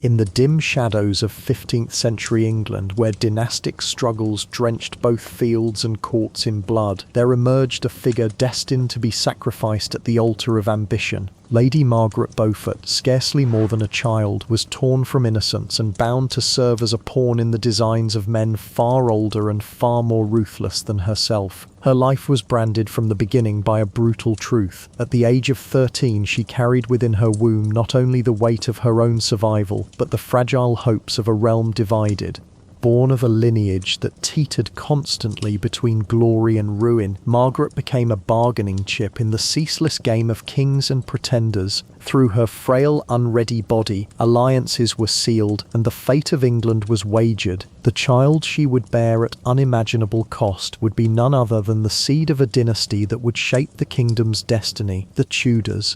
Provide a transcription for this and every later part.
In the dim shadows of 15th century England, where dynastic struggles drenched both fields and courts in blood, there emerged a figure destined to be sacrificed at the altar of ambition. Lady Margaret Beaufort, scarcely more than a child, was torn from innocence and bound to serve as a pawn in the designs of men far older and far more ruthless than herself. Her life was branded from the beginning by a brutal truth. At the age of 13, she carried within her womb not only the weight of her own survival, but the fragile hopes of a realm divided. Born of a lineage that teetered constantly between glory and ruin, Margaret became a bargaining chip in the ceaseless game of kings and pretenders. Through her frail, unready body, alliances were sealed and the fate of England was wagered. The child she would bear at unimaginable cost would be none other than the seed of a dynasty that would shape the kingdom's destiny, the Tudors.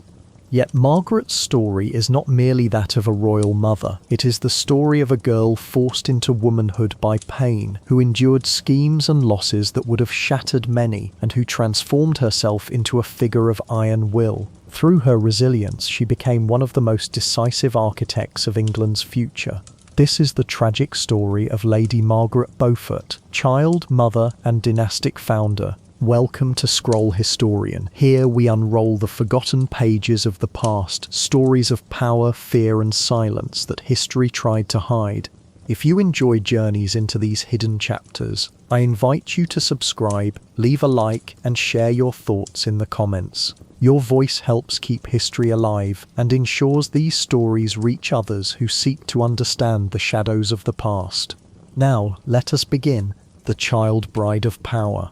Yet Margaret's story is not merely that of a royal mother. It is the story of a girl forced into womanhood by pain, who endured schemes and losses that would have shattered many, and who transformed herself into a figure of iron will. Through her resilience, she became one of the most decisive architects of England's future. This is the tragic story of Lady Margaret Beaufort, child, mother, and dynastic founder. Welcome to Scroll Historian. Here we unroll the forgotten pages of the past, stories of power, fear, and silence that history tried to hide. If you enjoy journeys into these hidden chapters, I invite you to subscribe, leave a like, and share your thoughts in the comments. Your voice helps keep history alive and ensures these stories reach others who seek to understand the shadows of the past. Now, let us begin. The Child Bride of Power.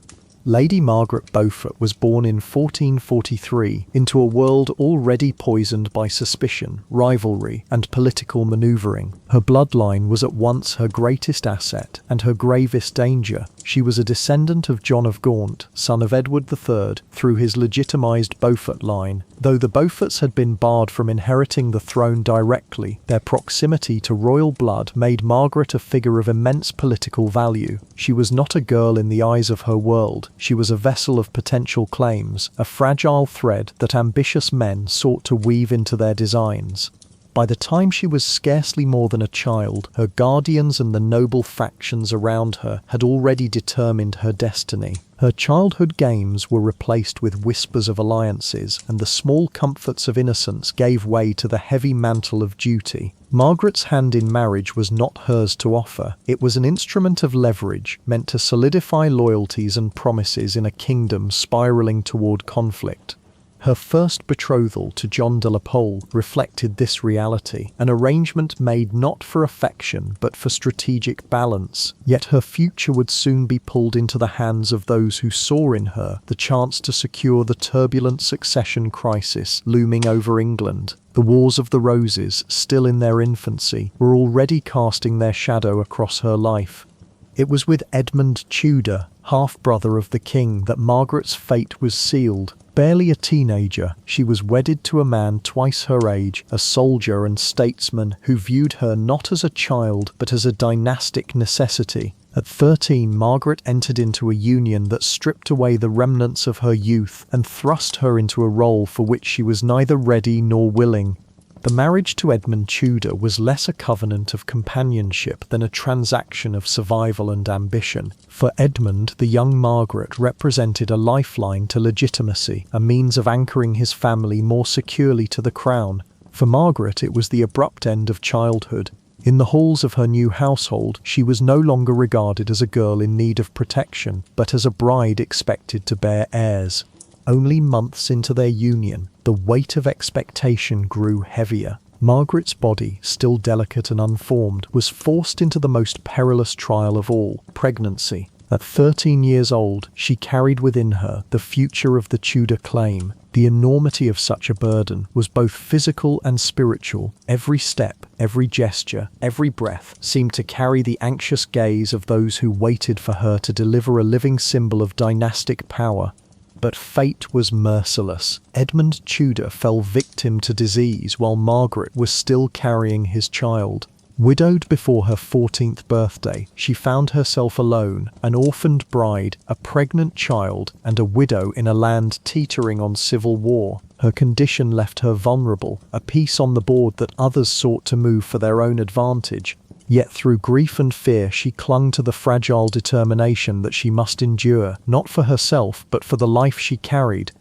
Lady Margaret Beaufort was born in 1443 into a world already poisoned by suspicion, rivalry, and political manoeuvring. Her bloodline was at once her greatest asset and her gravest danger. She was a descendant of John of Gaunt, son of Edward III, through his legitimised Beaufort line. Though the Beauforts had been barred from inheriting the throne directly, their proximity to royal blood made Margaret a figure of immense political value. She was not a girl in the eyes of her world. She was a vessel of potential claims, a fragile thread that ambitious men sought to weave into their designs. By the time she was scarcely more than a child, her guardians and the noble factions around her had already determined her destiny. Her childhood games were replaced with whispers of alliances, and the small comforts of innocence gave way to the heavy mantle of duty. Margaret's hand in marriage was not hers to offer. It was an instrument of leverage, meant to solidify loyalties and promises in a kingdom spiraling toward conflict. Her first betrothal to John de la Pole reflected this reality, an arrangement made not for affection but for strategic balance. Yet her future would soon be pulled into the hands of those who saw in her the chance to secure the turbulent succession crisis looming over England. The Wars of the Roses, still in their infancy, were already casting their shadow across her life. It was with Edmund Tudor, half-brother of the king, that Margaret's fate was sealed. Barely a teenager, she was wedded to a man twice her age, a soldier and statesman who viewed her not as a child but as a dynastic necessity. At 13, Margaret entered into a union that stripped away the remnants of her youth and thrust her into a role for which she was neither ready nor willing. The marriage to Edmund Tudor was less a covenant of companionship than a transaction of survival and ambition. For Edmund, the young Margaret represented a lifeline to legitimacy, a means of anchoring his family more securely to the crown. For Margaret, it was the abrupt end of childhood. In the halls of her new household, she was no longer regarded as a girl in need of protection, but as a bride expected to bear heirs. Only months into their union, the weight of expectation grew heavier. Margaret's body, still delicate and unformed, was forced into the most perilous trial of all, pregnancy. At 13 years old, she carried within her the future of the Tudor claim. The enormity of such a burden was both physical and spiritual. Every step, every gesture, every breath seemed to carry the anxious gaze of those who waited for her to deliver a living symbol of dynastic power. But fate was merciless. Edmund Tudor fell victim to disease while Margaret was still carrying his child. Widowed before her 14th birthday, she found herself alone, an orphaned bride, a pregnant child, and a widow in a land teetering on civil war. Her condition left her vulnerable, a piece on the board that others sought to move for their own advantage. Yet through grief and fear she clung to the fragile determination that she must endure, not for herself but for the life she carried.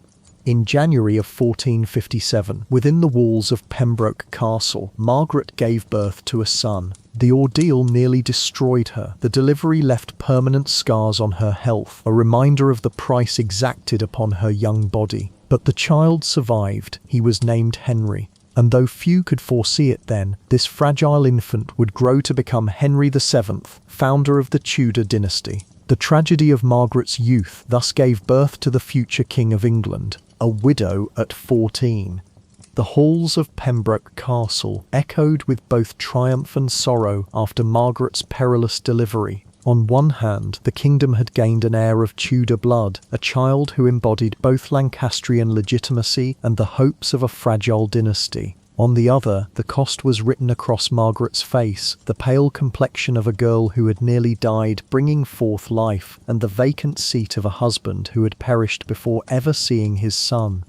In January of 1457, within the walls of Pembroke Castle, Margaret gave birth to a son. The ordeal nearly destroyed her. The delivery left permanent scars on her health, a reminder of the price exacted upon her young body. But the child survived. He was named Henry. And though few could foresee it then, this fragile infant would grow to become Henry VII, founder of the Tudor dynasty. The tragedy of Margaret's youth thus gave birth to the future King of England, a widow at 14. The halls of Pembroke Castle echoed with both triumph and sorrow after Margaret's perilous delivery. On one hand, the kingdom had gained an heir of Tudor blood, a child who embodied both Lancastrian legitimacy and the hopes of a fragile dynasty. On the other, the cost was written across Margaret's face, the pale complexion of a girl who had nearly died bringing forth life, and the vacant seat of a husband who had perished before ever seeing his son.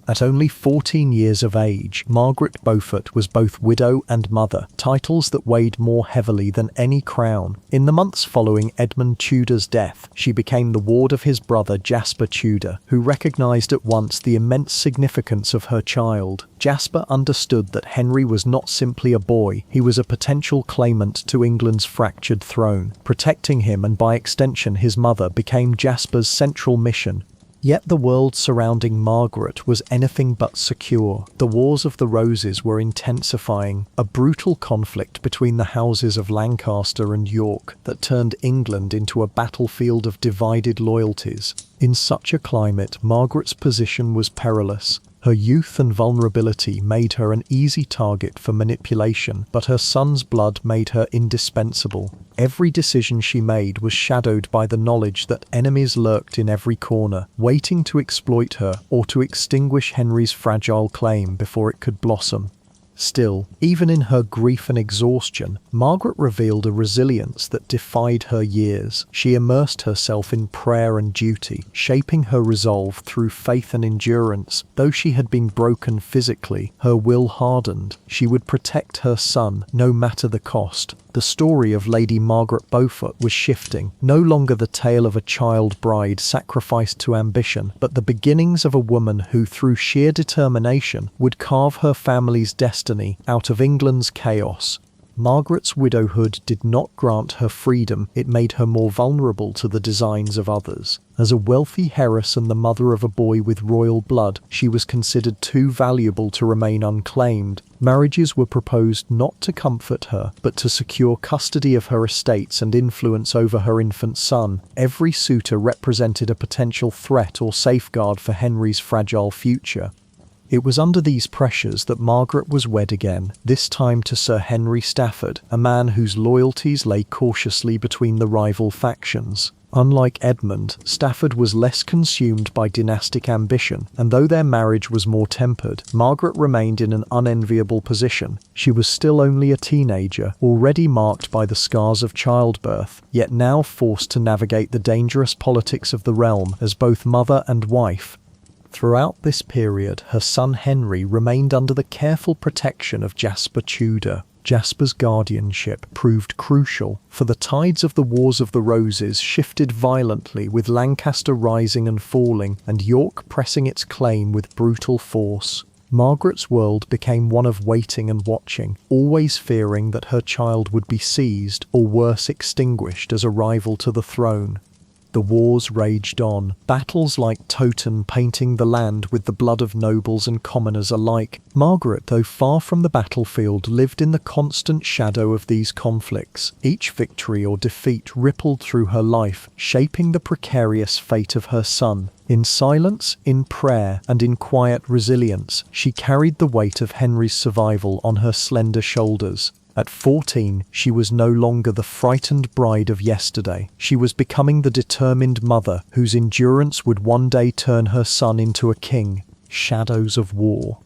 At only 14 years of age, Margaret Beaufort was both widow and mother, titles that weighed more heavily than any crown. In the months following Edmund Tudor's death, she became the ward of his brother Jasper Tudor, who recognised at once the immense significance of her child. Jasper understood that Henry was not simply a boy, he was a potential claimant to England's fractured throne. Protecting him and by extension his mother became Jasper's central mission. Yet the world surrounding Margaret was anything but secure. The Wars of the Roses were intensifying, a brutal conflict between the houses of Lancaster and York that turned England into a battlefield of divided loyalties. In such a climate, Margaret's position was perilous. Her youth and vulnerability made her an easy target for manipulation, but her son's blood made her indispensable. Every decision she made was shadowed by the knowledge that enemies lurked in every corner, waiting to exploit her or to extinguish Henry's fragile claim before it could blossom. Still, even in her grief and exhaustion, Margaret revealed a resilience that defied her years. She immersed herself in prayer and duty, shaping her resolve through faith and endurance. Though she had been broken physically, her will hardened. She would protect her son, no matter the cost. The story of Lady Margaret Beaufort was shifting, no longer the tale of a child bride sacrificed to ambition, but the beginnings of a woman who, through sheer determination, would carve her family's destiny out of England's chaos. Margaret's widowhood did not grant her freedom, it made her more vulnerable to the designs of others. As a wealthy heiress and the mother of a boy with royal blood, she was considered too valuable to remain unclaimed. Marriages were proposed not to comfort her, but to secure custody of her estates and influence over her infant son. Every suitor represented a potential threat or safeguard for Henry's fragile future. It was under these pressures that Margaret was wed again, this time to Sir Henry Stafford, a man whose loyalties lay cautiously between the rival factions. Unlike Edmund, Stafford was less consumed by dynastic ambition, and though their marriage was more tempered, Margaret remained in an unenviable position. She was still only a teenager, already marked by the scars of childbirth, yet now forced to navigate the dangerous politics of the realm as both mother and wife. Throughout this period, her son Henry remained under the careful protection of Jasper Tudor. Jasper's guardianship proved crucial, for the tides of the Wars of the Roses shifted violently, with Lancaster rising and falling, and York pressing its claim with brutal force. Margaret's world became one of waiting and watching, always fearing that her child would be seized, or worse extinguished as a rival to the throne. The wars raged on, battles like Towton painting the land with the blood of nobles and commoners alike. Margaret, though far from the battlefield, lived in the constant shadow of these conflicts. Each victory or defeat rippled through her life, shaping the precarious fate of her son. In silence, in prayer, and in quiet resilience, she carried the weight of Henry's survival on her slender shoulders. At 14, she was no longer the frightened bride of yesterday. She was becoming the determined mother whose endurance would one day turn her son into a king. Shadows of war.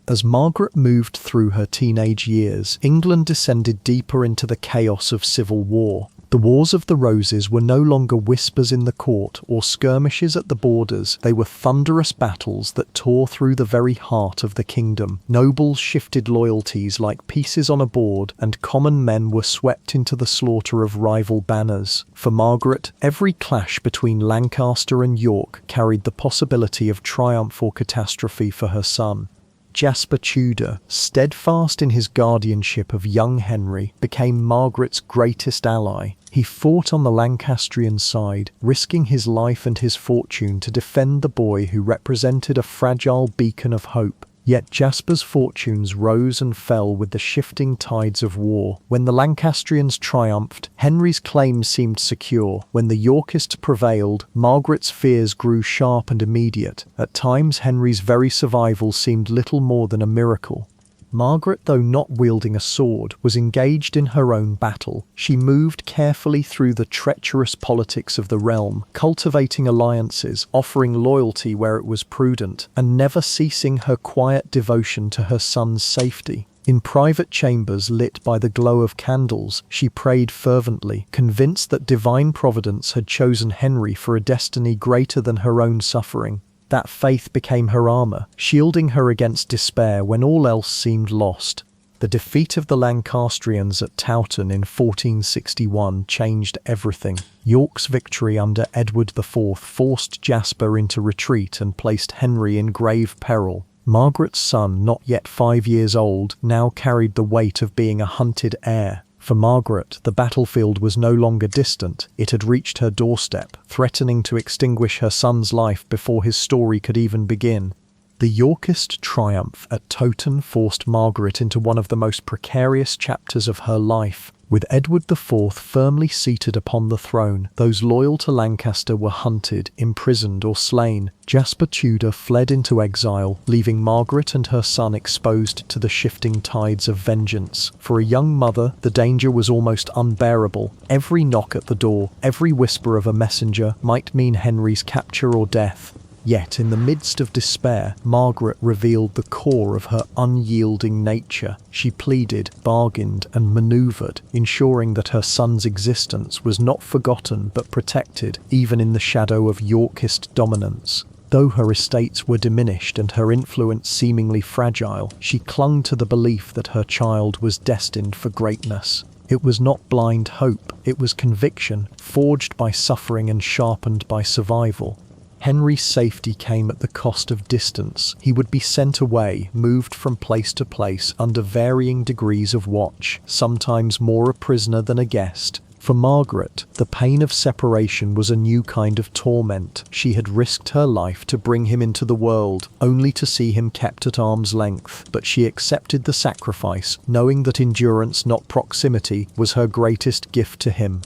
As Margaret moved through her teenage years, England descended deeper into the chaos of civil war. The Wars of the Roses were no longer whispers in the court or skirmishes at the borders. They were thunderous battles that tore through the very heart of the kingdom. Nobles shifted loyalties like pieces on a board, and common men were swept into the slaughter of rival banners. For Margaret, every clash between Lancaster and York carried the possibility of triumph or catastrophe for her son. Jasper Tudor, steadfast in his guardianship of young Henry, became Margaret's greatest ally. He fought on the Lancastrian side, risking his life and his fortune to defend the boy who represented a fragile beacon of hope. Yet Jasper's fortunes rose and fell with the shifting tides of war. When the Lancastrians triumphed, Henry's claims seemed secure. When the Yorkists prevailed, Margaret's fears grew sharp and immediate. At times, Henry's very survival seemed little more than a miracle. Margaret, though not wielding a sword, was engaged in her own battle. She moved carefully through the treacherous politics of the realm, cultivating alliances, offering loyalty where it was prudent, and never ceasing her quiet devotion to her son's safety. In private chambers lit by the glow of candles, she prayed fervently, convinced that divine providence had chosen Henry for a destiny greater than her own suffering. That faith became her armor, shielding her against despair when all else seemed lost. The defeat of the Lancastrians at Towton in 1461 changed everything. York's victory under Edward IV forced Jasper into retreat and placed Henry in grave peril. Margaret's son, not yet 5 years old, now carried the weight of being a hunted heir. For Margaret, the battlefield was no longer distant. It had reached her doorstep, threatening to extinguish her son's life before his story could even begin. The Yorkist triumph at Towton forced Margaret into one of the most precarious chapters of her life. With Edward IV firmly seated upon the throne, those loyal to Lancaster were hunted, imprisoned or slain. Jasper Tudor fled into exile, leaving Margaret and her son exposed to the shifting tides of vengeance. For a young mother, the danger was almost unbearable. Every knock at the door, every whisper of a messenger might mean Henry's capture or death. Yet, in the midst of despair, Margaret revealed the core of her unyielding nature. She pleaded, bargained, and maneuvered, ensuring that her son's existence was not forgotten but protected, even in the shadow of Yorkist dominance. Though her estates were diminished and her influence seemingly fragile, she clung to the belief that her child was destined for greatness. It was not blind hope, it was conviction, forged by suffering and sharpened by survival. Henry's safety came at the cost of distance. He would be sent away, moved from place to place under varying degrees of watch, sometimes more a prisoner than a guest. For Margaret, the pain of separation was a new kind of torment. She had risked her life to bring him into the world, only to see him kept at arm's length. But she accepted the sacrifice, knowing that endurance, not proximity, was her greatest gift to him.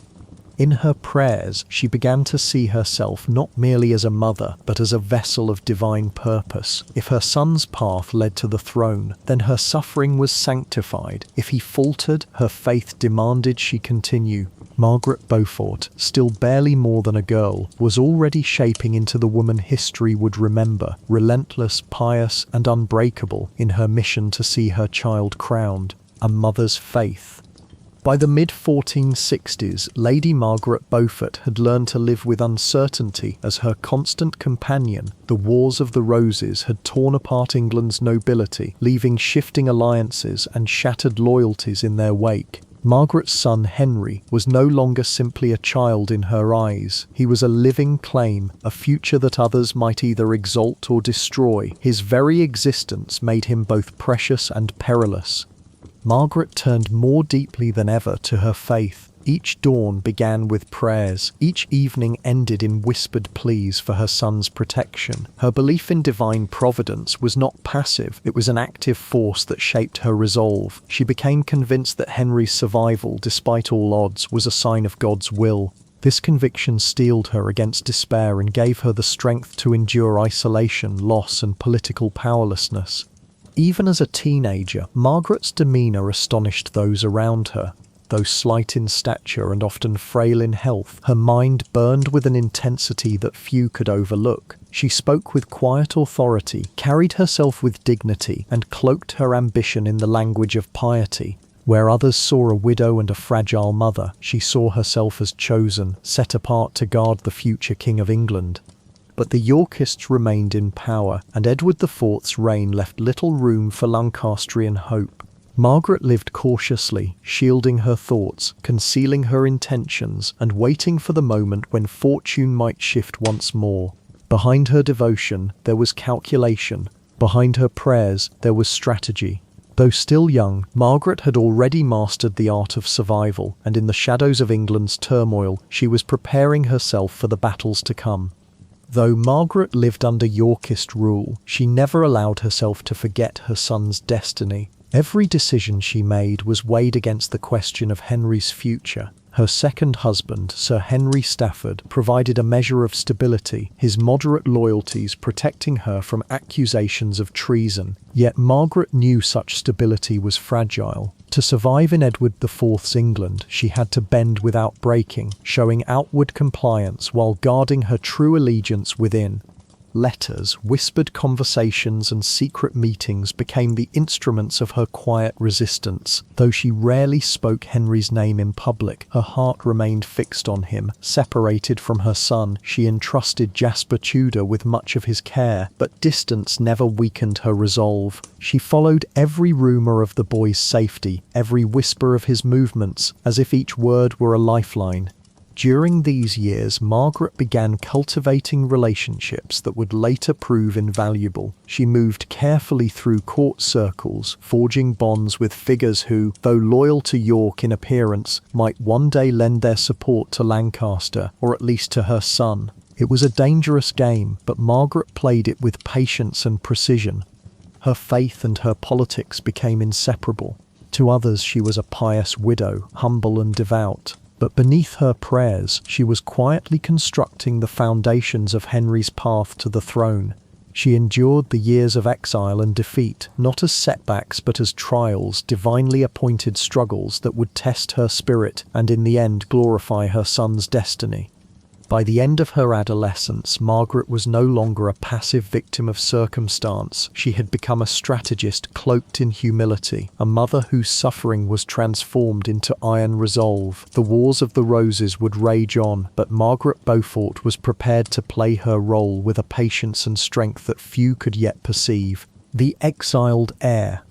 In her prayers, she began to see herself not merely as a mother, but as a vessel of divine purpose. If her son's path led to the throne, then her suffering was sanctified. If he faltered, her faith demanded she continue. Margaret Beaufort, still barely more than a girl, was already shaping into the woman history would remember, relentless, pious, and unbreakable in her mission to see her child crowned. A mother's faith. By the mid-1460s, Lady Margaret Beaufort had learned to live with uncertainty as her constant companion. The Wars of the Roses had torn apart England's nobility, leaving shifting alliances and shattered loyalties in their wake. Margaret's son Henry was no longer simply a child in her eyes. He was a living claim, a future that others might either exalt or destroy. His very existence made him both precious and perilous. Margaret turned more deeply than ever to her faith. Each dawn began with prayers. Each evening ended in whispered pleas for her son's protection. Her belief in divine providence was not passive, it was an active force that shaped her resolve. She became convinced that Henry's survival, despite all odds, was a sign of God's will. This conviction steeled her against despair and gave her the strength to endure isolation, loss, and political powerlessness. Even as a teenager, Margaret's demeanour astonished those around her. Though slight in stature and often frail in health, her mind burned with an intensity that few could overlook. She spoke with quiet authority, carried herself with dignity, and cloaked her ambition in the language of piety. Where others saw a widow and a fragile mother, she saw herself as chosen, set apart to guard the future King of England. But the Yorkists remained in power, and Edward IV's reign left little room for Lancastrian hope. Margaret lived cautiously, shielding her thoughts, concealing her intentions, and waiting for the moment when fortune might shift once more. Behind her devotion, there was calculation. Behind her prayers, there was strategy. Though still young, Margaret had already mastered the art of survival, and in the shadows of England's turmoil, she was preparing herself for the battles to come. Though Margaret lived under Yorkist rule, she never allowed herself to forget her son's destiny. Every decision she made was weighed against the question of Henry's future. Her second husband, Sir Henry Stafford, provided a measure of stability, his moderate loyalties protecting her from accusations of treason. Yet Margaret knew such stability was fragile. To survive in Edward IV's England, she had to bend without breaking, showing outward compliance while guarding her true allegiance within. Letters, whispered conversations, and secret meetings became the instruments of her quiet resistance. Though she rarely spoke Henry's name in public, her heart remained fixed on him. Separated from her son, she entrusted Jasper Tudor with much of his care, but distance never weakened her resolve. She followed every rumour of the boy's safety, every whisper of his movements, as if each word were a lifeline. During these years, Margaret began cultivating relationships that would later prove invaluable. She moved carefully through court circles, forging bonds with figures who, though loyal to York in appearance, might one day lend their support to Lancaster, or at least to her son. It was a dangerous game, but Margaret played it with patience and precision. Her faith and her politics became inseparable. To others, she was a pious widow, humble and devout. But beneath her prayers, she was quietly constructing the foundations of Henry's path to the throne. She endured the years of exile and defeat, not as setbacks but as trials, divinely appointed struggles that would test her spirit and in the end glorify her son's destiny. By the end of her adolescence, Margaret was no longer a passive victim of circumstance. She had become a strategist cloaked in humility, a mother whose suffering was transformed into iron resolve. The Wars of the Roses would rage on, but Margaret Beaufort was prepared to play her role with a patience and strength that few could yet perceive. The exiled heir.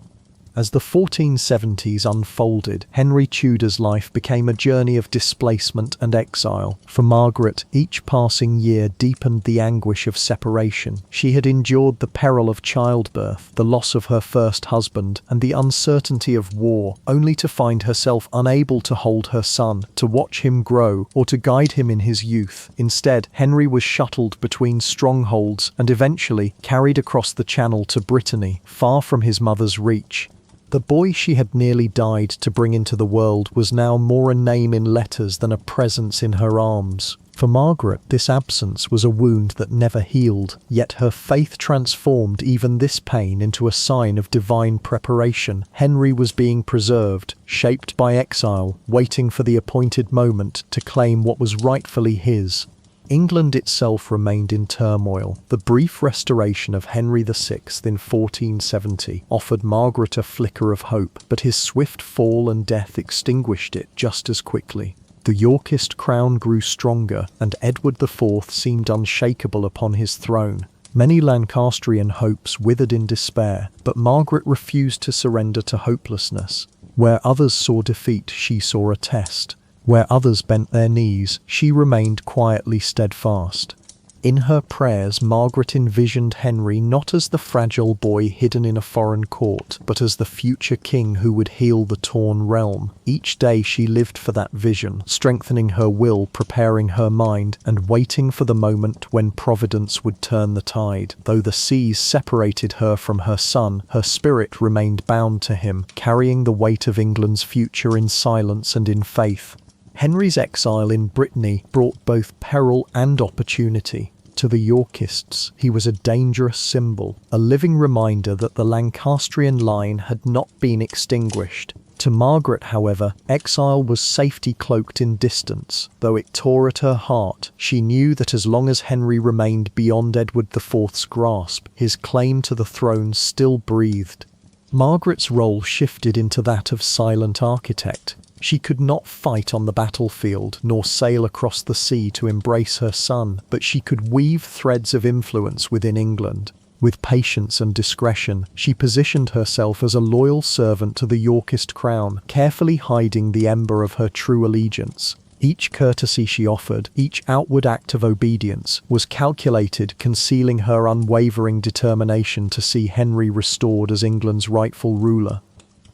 As the 1470s unfolded, Henry Tudor's life became a journey of displacement and exile. For Margaret, each passing year deepened the anguish of separation. She had endured the peril of childbirth, the loss of her first husband, and the uncertainty of war, only to find herself unable to hold her son, to watch him grow, or to guide him in his youth. Instead, Henry was shuttled between strongholds and eventually carried across the Channel to Brittany, far from his mother's reach. The boy she had nearly died to bring into the world was now more a name in letters than a presence in her arms. For Margaret, this absence was a wound that never healed, yet her faith transformed even this pain into a sign of divine preparation. Henry was being preserved, shaped by exile, waiting for the appointed moment to claim what was rightfully his. England itself remained in turmoil. The brief restoration of Henry VI in 1470 offered Margaret a flicker of hope, but his swift fall and death extinguished it just as quickly. The Yorkist crown grew stronger, and Edward IV seemed unshakable upon his throne. Many Lancastrian hopes withered in despair, but Margaret refused to surrender to hopelessness. Where others saw defeat, she saw a test. Where others bent their knees, she remained quietly steadfast. In her prayers, Margaret envisioned Henry not as the fragile boy hidden in a foreign court, but as the future king who would heal the torn realm. Each day she lived for that vision, strengthening her will, preparing her mind, and waiting for the moment when Providence would turn the tide. Though the seas separated her from her son, her spirit remained bound to him, carrying the weight of England's future in silence and in faith. Henry's exile in Brittany brought both peril and opportunity. To the Yorkists, he was a dangerous symbol, a living reminder that the Lancastrian line had not been extinguished. To Margaret, however, exile was safety cloaked in distance. Though it tore at her heart, she knew that as long as Henry remained beyond Edward IV's grasp, his claim to the throne still breathed. Margaret's role shifted into that of silent architect. She could not fight on the battlefield, nor sail across the sea to embrace her son, but she could weave threads of influence within England. With patience and discretion, she positioned herself as a loyal servant to the Yorkist crown, carefully hiding the ember of her true allegiance. Each courtesy she offered, each outward act of obedience, was calculated, concealing her unwavering determination to see Henry restored as England's rightful ruler.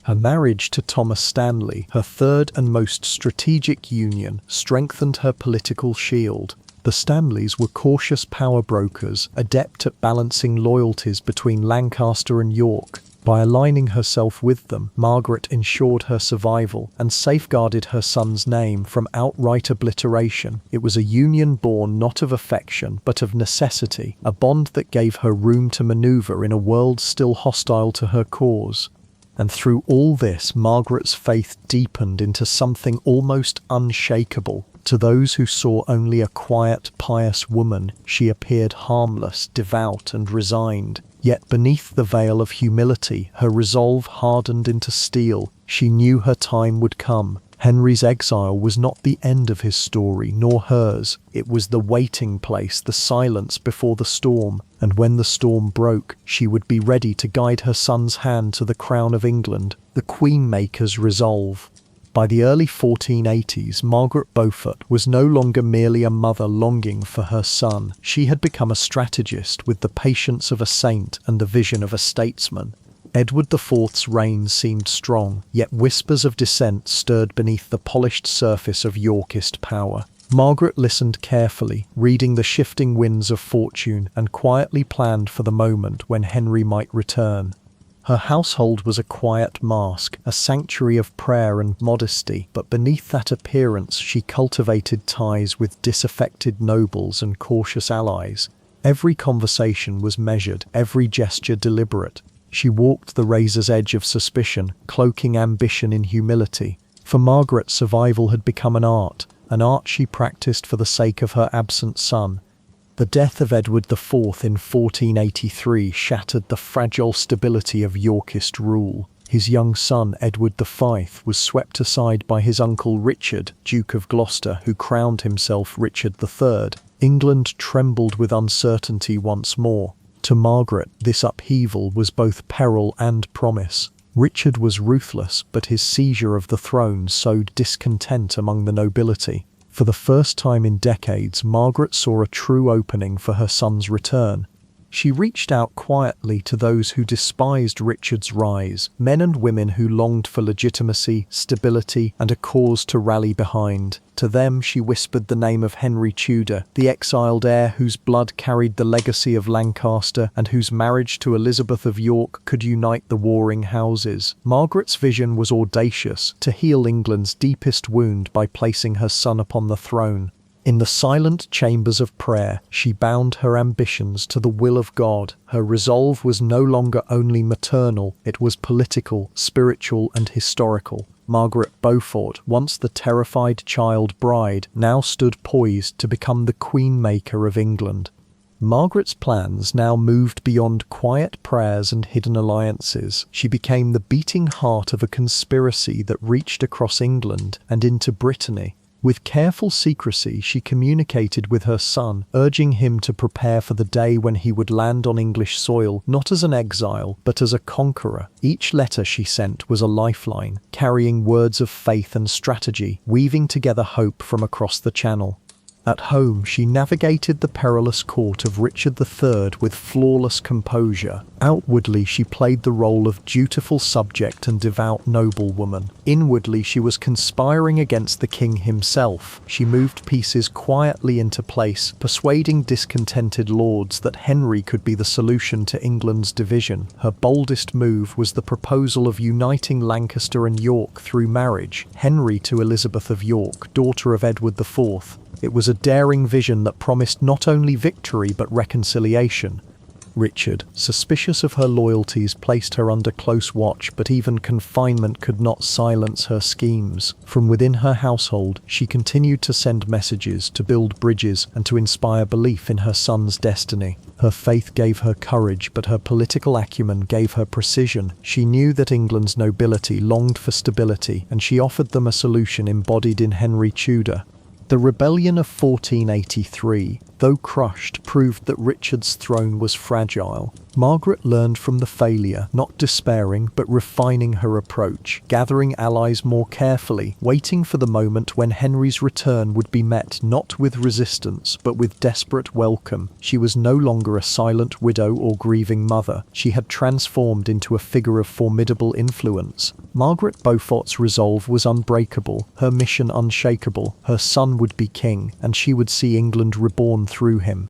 Her marriage to Thomas Stanley, her third and most strategic union, strengthened her political shield. The Stanleys were cautious power brokers, adept at balancing loyalties between Lancaster and York. By aligning herself with them, Margaret ensured her survival and safeguarded her son's name from outright obliteration. It was a union born not of affection, but of necessity, a bond that gave her room to maneuver in a world still hostile to her cause. And through all this, Margaret's faith deepened into something almost unshakable. To those who saw only a quiet, pious woman, she appeared harmless, devout, and resigned. Yet beneath the veil of humility, her resolve hardened into steel. She knew her time would come. Henry's exile was not the end of his story, nor hers. It was the waiting place, the silence before the storm. And when the storm broke, she would be ready to guide her son's hand to the crown of England, the Queen-Maker's resolve. By the early 1480s, Margaret Beaufort was no longer merely a mother longing for her son. She had become a strategist with the patience of a saint and the vision of a statesman. Edward IV's reign seemed strong, yet whispers of dissent stirred beneath the polished surface of Yorkist power. Margaret listened carefully, reading the shifting winds of fortune, and quietly planned for the moment when Henry might return. Her household was a quiet mask, a sanctuary of prayer and modesty, but beneath that appearance she cultivated ties with disaffected nobles and cautious allies. Every conversation was measured, every gesture deliberate. She walked the razor's edge of suspicion, cloaking ambition in humility. For Margaret, survival had become an art she practiced for the sake of her absent son. The death of Edward IV in 1483 shattered the fragile stability of Yorkist rule. His young son, Edward V, was swept aside by his uncle Richard, Duke of Gloucester, who crowned himself Richard III. England trembled with uncertainty once more. To Margaret, this upheaval was both peril and promise. Richard was ruthless, but his seizure of the throne sowed discontent among the nobility. For the first time in decades, Margaret saw a true opening for her son's return. She reached out quietly to those who despised Richard's rise, men and women who longed for legitimacy, stability, and a cause to rally behind. To them she whispered the name of Henry Tudor, the exiled heir whose blood carried the legacy of Lancaster and whose marriage to Elizabeth of York could unite the warring houses. Margaret's vision was audacious, to heal England's deepest wound by placing her son upon the throne. In the silent chambers of prayer, she bound her ambitions to the will of God. Her resolve was no longer only maternal, it was political, spiritual, and historical. Margaret Beaufort, once the terrified child bride, now stood poised to become the Queen-Maker of England. Margaret's plans now moved beyond quiet prayers and hidden alliances. She became the beating heart of a conspiracy that reached across England and into Brittany. With careful secrecy, she communicated with her son, urging him to prepare for the day when he would land on English soil, not as an exile, but as a conqueror. Each letter she sent was a lifeline, carrying words of faith and strategy, weaving together hope from across the Channel. At home, she navigated the perilous court of Richard III with flawless composure. Outwardly, she played the role of dutiful subject and devout noblewoman. Inwardly, she was conspiring against the king himself. She moved pieces quietly into place, persuading discontented lords that Henry could be the solution to England's division. Her boldest move was the proposal of uniting Lancaster and York through marriage, Henry to Elizabeth of York, daughter of Edward IV. It was a daring vision that promised not only victory but reconciliation. Richard, suspicious of her loyalties, placed her under close watch, but even confinement could not silence her schemes. From within her household, she continued to send messages, to build bridges, and to inspire belief in her son's destiny. Her faith gave her courage, but her political acumen gave her precision. She knew that England's nobility longed for stability, and she offered them a solution embodied in Henry Tudor. The rebellion of 1483, though crushed, proved that Richard's throne was fragile. Margaret learned from the failure, not despairing, but refining her approach, gathering allies more carefully, waiting for the moment when Henry's return would be met not with resistance, but with desperate welcome. She was no longer a silent widow or grieving mother. She had transformed into a figure of formidable influence. Margaret Beaufort's resolve was unbreakable, her mission unshakable. Her son would be king, and she would see England reborn through him.